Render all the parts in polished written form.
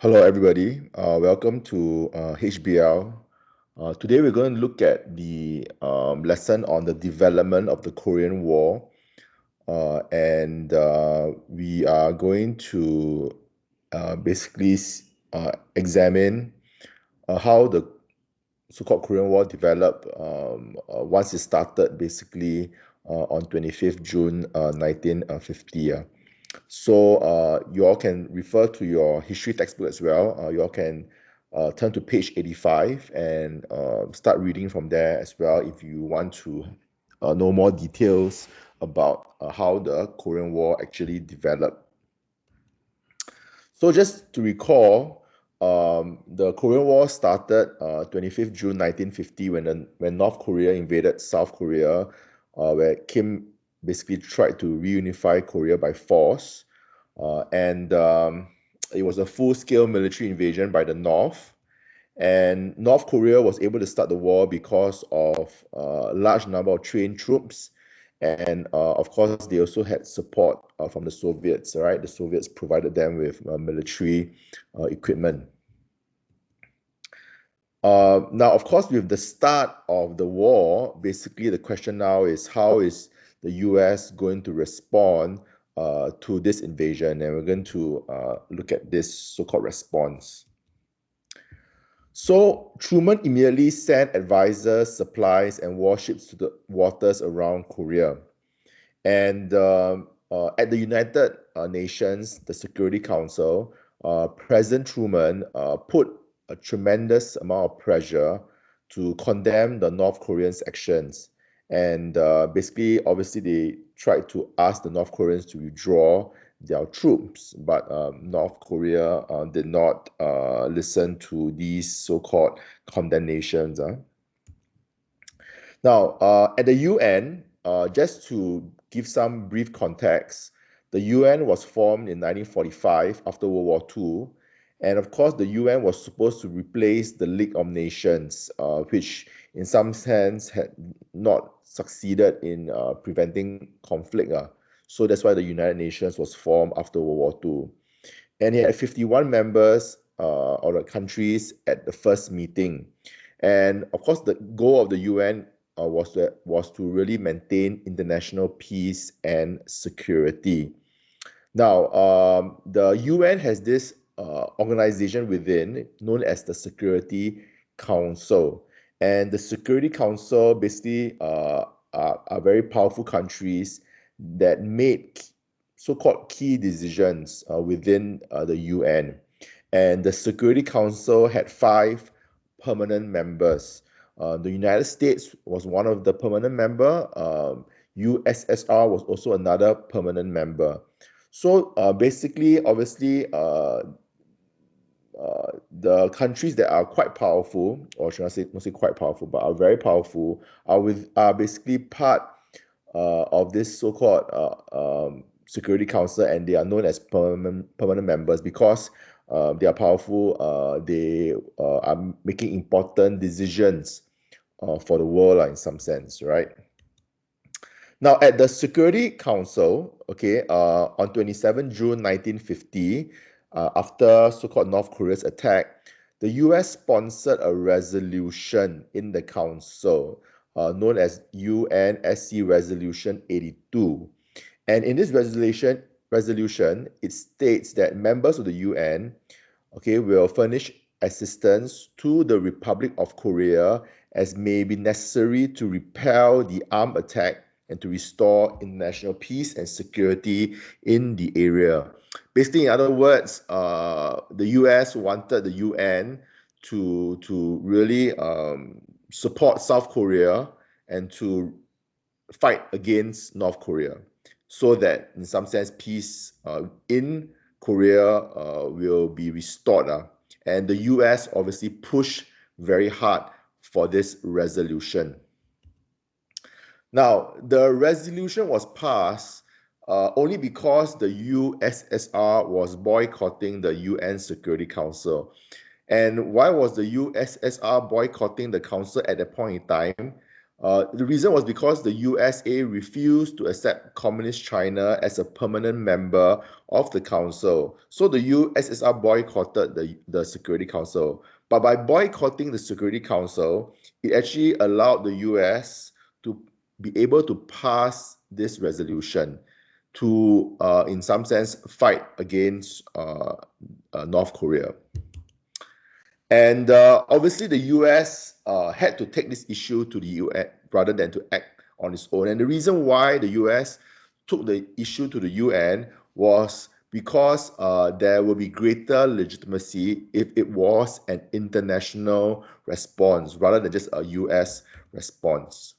Hello, everybody. Welcome to HBL. Today, we're going to look at the lesson on the development of the Korean War. And we are going to basically examine how the so-called Korean War developed once it started, basically on 25th June 1950. So you all can refer to your history textbook as well. You all can turn to page 85 and start reading from there as well if you want to know more details about how the Korean War actually developed. So just to recall, the Korean War started 25th June 1950 when North Korea invaded South Korea, where Kim basically tried to reunify Korea by force. And it was a full-scale military invasion by the North. And North Korea was able to start the war because of a large number of trained troops. And of course, they also had support from the Soviets, right? The Soviets provided them with military equipment. Now, of course, with the start of the war, basically the question now is how is the US going to respond to this invasion? And we're going to look at this so-called response. So Truman immediately sent advisors, supplies, and warships to the waters around Korea. And at the United Nations, the Security Council, President Truman put a tremendous amount of pressure to condemn the North Koreans' actions. And basically, obviously, they tried to ask the North Koreans to withdraw their troops, but North Korea did not listen to these so-called condemnations. Now, at the UN, just to give some brief context, the UN was formed in 1945 after World War II. And of course, the UN was supposed to replace the League of Nations, which in some sense had not succeeded in preventing conflict. So that's why the United Nations was formed after World War II. And it had 51 members or the countries at the first meeting. And of course, the goal of the UN was to really maintain international peace and security. Now, the UN has this organization within known as the Security Council. And the Security Council basically are very powerful countries that made so-called key decisions within the UN. And the Security Council had 5 permanent members. The United States was one of the permanent member. USSR was also another permanent member. So basically, obviously, the countries that are quite powerful, or should I say, not say quite powerful, but are very powerful, are basically part of this so-called Security Council, and they are known as permanent members because they are powerful. They are making important decisions for the world, in some sense, right? Now, at the Security Council, okay, on 27 June 1950, after so-called North Korea's attack, the US sponsored a resolution in the council known as UNSC Resolution 82. And in this resolution, it states that members of the UN, okay, will furnish assistance to the Republic of Korea as may be necessary to repel the armed attack and to restore international peace and security in the area. Basically, in other words, the US wanted the UN to really support South Korea and to fight against North Korea so that, in some sense, peace in Korea will be restored. And the US obviously pushed very hard for this resolution. Now, the resolution was passed only because the USSR was boycotting the UN Security Council. And why was the USSR boycotting the council at that point in time? The reason was because the USA refused to accept Communist China as a permanent member of the Council. So the USSR boycotted the Security Council. But by boycotting the Security Council, it actually allowed the US to be able to pass this resolution to, in some sense, fight against North Korea. And obviously, the US had to take this issue to the UN rather than to act on its own. And the reason why the US took the issue to the UN was because there will be greater legitimacy if it was an international response rather than just a US response.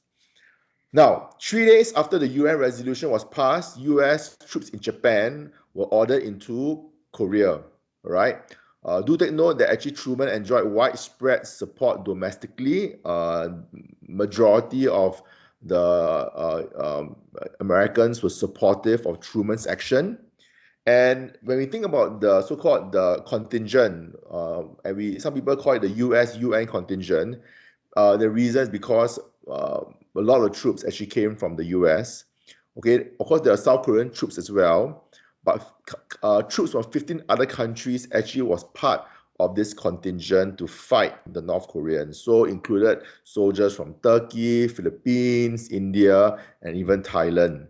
Now, 3 days after the UN resolution was passed, US troops in Japan were ordered into Korea. All right. Do take note that actually Truman enjoyed widespread support domestically. Majority of the Americans were supportive of Truman's action. And when we think about the so-called the contingent, and some people call it the US UN contingent, the reason is because a lot of troops actually came from the US. Okay, of course there are South Korean troops as well, but troops from 15 other countries actually was part of this contingent to fight the North Koreans. So included soldiers from Turkey, Philippines, India, and even Thailand.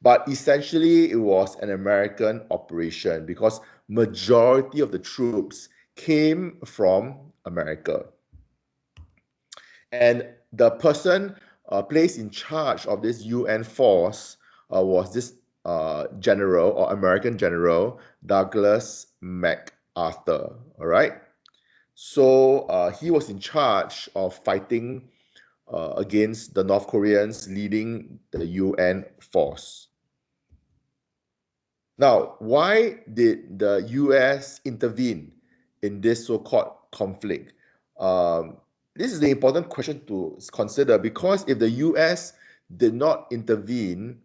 But essentially, it was an American operation because majority of the troops came from America. And the person placed in charge of this UN force was this general or American general, Douglas MacArthur. All right. So he was in charge of fighting against the North Koreans, leading the UN force. Now, why did the US intervene in this so-called conflict? This is the important question to consider, because if the US did not intervene,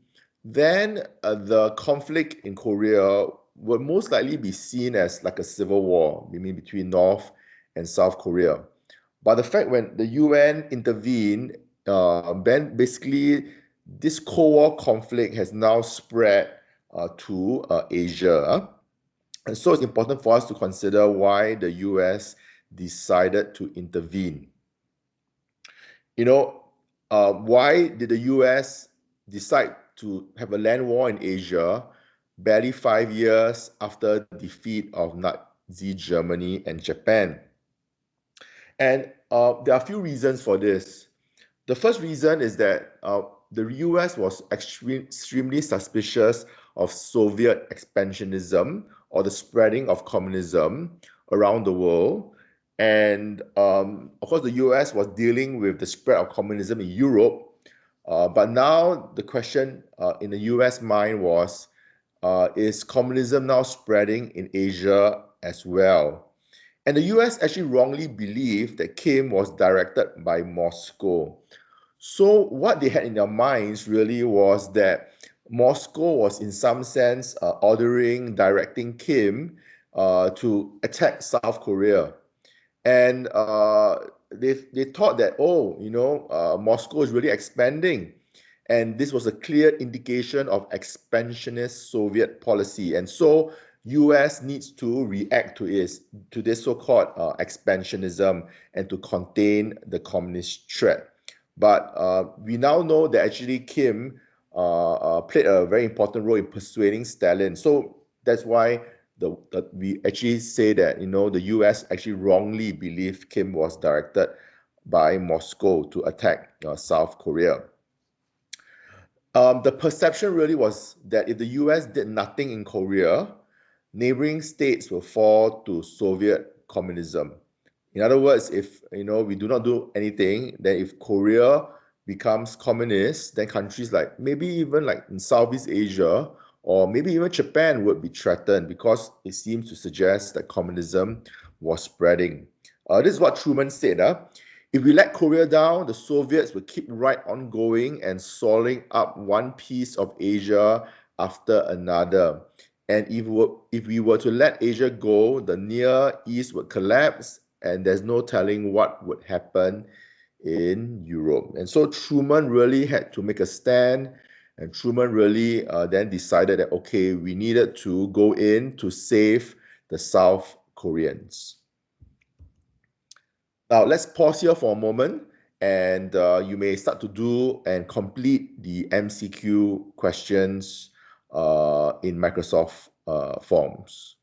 then the conflict in Korea would most likely be seen as like a civil war, maybe between North and South Korea. But the fact when the UN intervened, then basically this Cold War conflict has now spread to Asia. And so it's important for us to consider why the US decided to intervene. Why did the US decide to have a land war in Asia barely 5 years after the defeat of Nazi Germany and Japan? And there are a few reasons for this. The first reason is that the US was extremely suspicious of Soviet expansionism or the spreading of communism around the world. And of course, the US was dealing with the spread of communism in Europe. But now the question in the US mind was, is communism now spreading in Asia as well? And the US actually wrongly believed that Kim was directed by Moscow. So what they had in their minds really was that Moscow was in some sense directing Kim to attack South Korea. And they thought that, Moscow is really expanding. And this was a clear indication of expansionist Soviet policy. And so US needs to react to this so-called expansionism and to contain the communist threat. But we now know that actually Kim played a very important role in persuading Stalin. So that's why we actually say that the US actually wrongly believed Kim was directed by Moscow to attack South Korea. The perception really was that if the US did nothing in Korea, neighboring states will fall to Soviet communism. In other words, if we do not do anything, then if Korea becomes communist, then countries like maybe even like in Southeast Asia or maybe even Japan would be threatened, because it seems to suggest that communism was spreading. This is what Truman said. If we let Korea down, the Soviets will keep right on going and swallowing up one piece of Asia after another. And if we were to let Asia go, the Near East would collapse, and there's no telling what would happen in Europe. And so Truman really had to make a stand, and Truman really then decided that, okay, we needed to go in to save the South Koreans. Now, let's pause here for a moment, and you may start to do and complete the MCQ questions in Microsoft Forms.